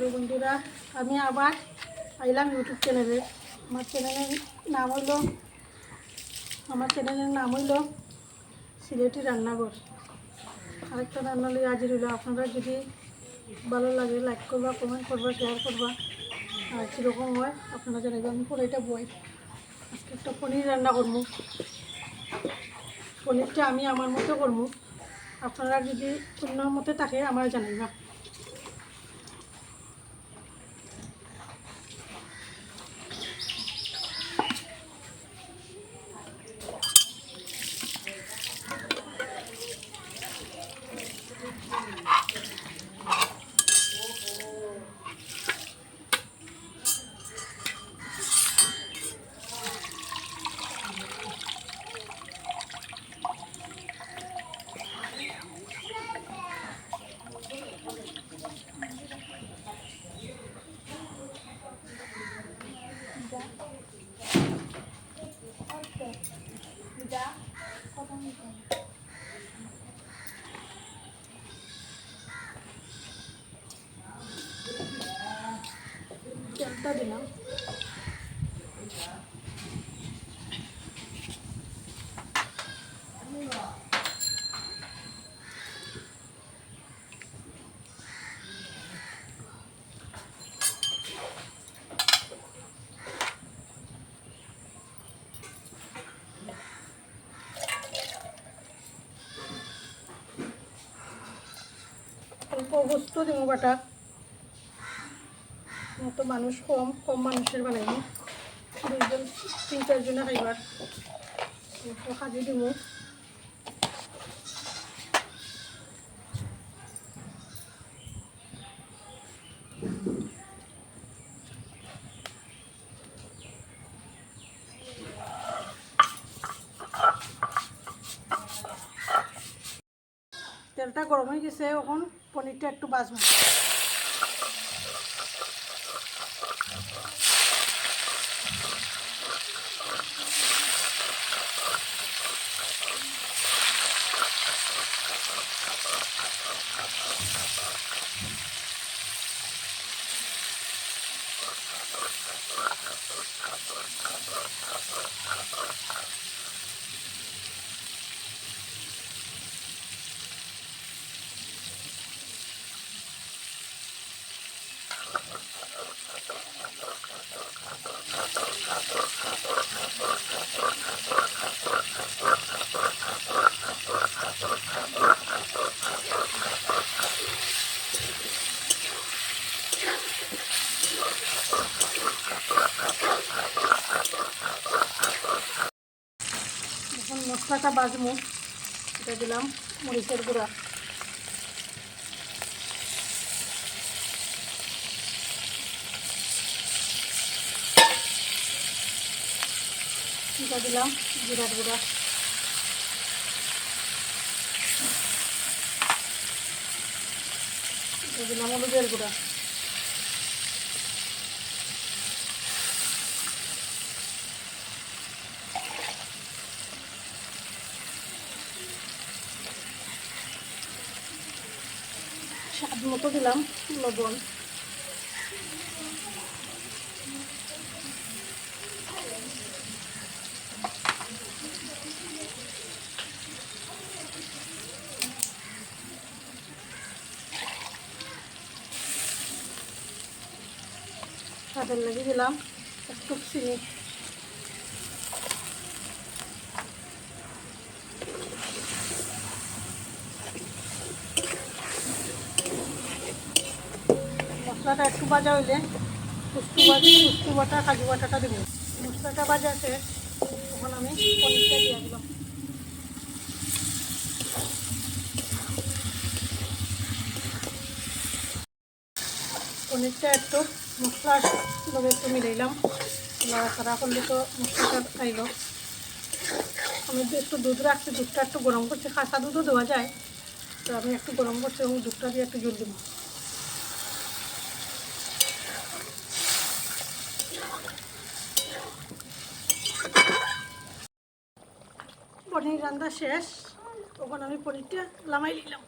Hello বন্ধুরা, আমি আবার আইলাম ইউটিউব চ্যানেলে। আমার চ্যানেলের নাম হইল সিলেটি রান্নাঘর। আরেকটা রান্না লিয়ে হাজির হইল। আপনারা যদি ভালো লাগে লাইক করবা, কমেন্ট করবা, শেয়ার করবা, আর কীরকম হয় আপনারা জানাবেন। আমি পুরোটা বই আজকে একটা পনির রান্না করবো। পনিরটা আমি আমার মতো করবো, আপনারা যদি অন্য মতো থাকে আমার জানাইবা। তেলটা দিলাম, অল্প গোস্ত দিব বাটা। তো মানুষ কম মানুষের বানাইনি, 2-3-4 জনে খাইবার। অল্প খাজি দিব, তেলটা গরম হয়ে গেছে। এখন পনিরটা একটু ভাজবো। এখন মশলাটা বাজবো। এটা দিলাম মরিচের গুঁড়া, এটা দিলাম জিরার গুঁড়া, এটা দিলাম হলুদের গুঁড়া, স্বাদ মতো দিলাম লবণ। স্বাদের লেগে দিলাম একটু চিনি। মশলাটা একটু ভাজা হইলে পুস্তু বাটা কাজু বাটাটা দেবো। মশলাটা ভাজা আছে, তখন আমি পনিরটা দিয়ে দিলাম। পনিরটা একটু মশলার লগে একটু মিলাইলাম, নাড়াচাড়া করলে তো মশলাটা খাইল। আমি একটু দুধ রাখছি, দুধটা একটু গরম করছি। কাঁচা দুধও দেওয়া যায়, তো আমি একটু গরম করছি এবং দুধটা দিয়ে একটু জল দেবো। পনির রান্না শেষ, তখন আমি পনিরটা নামাই নিলাম।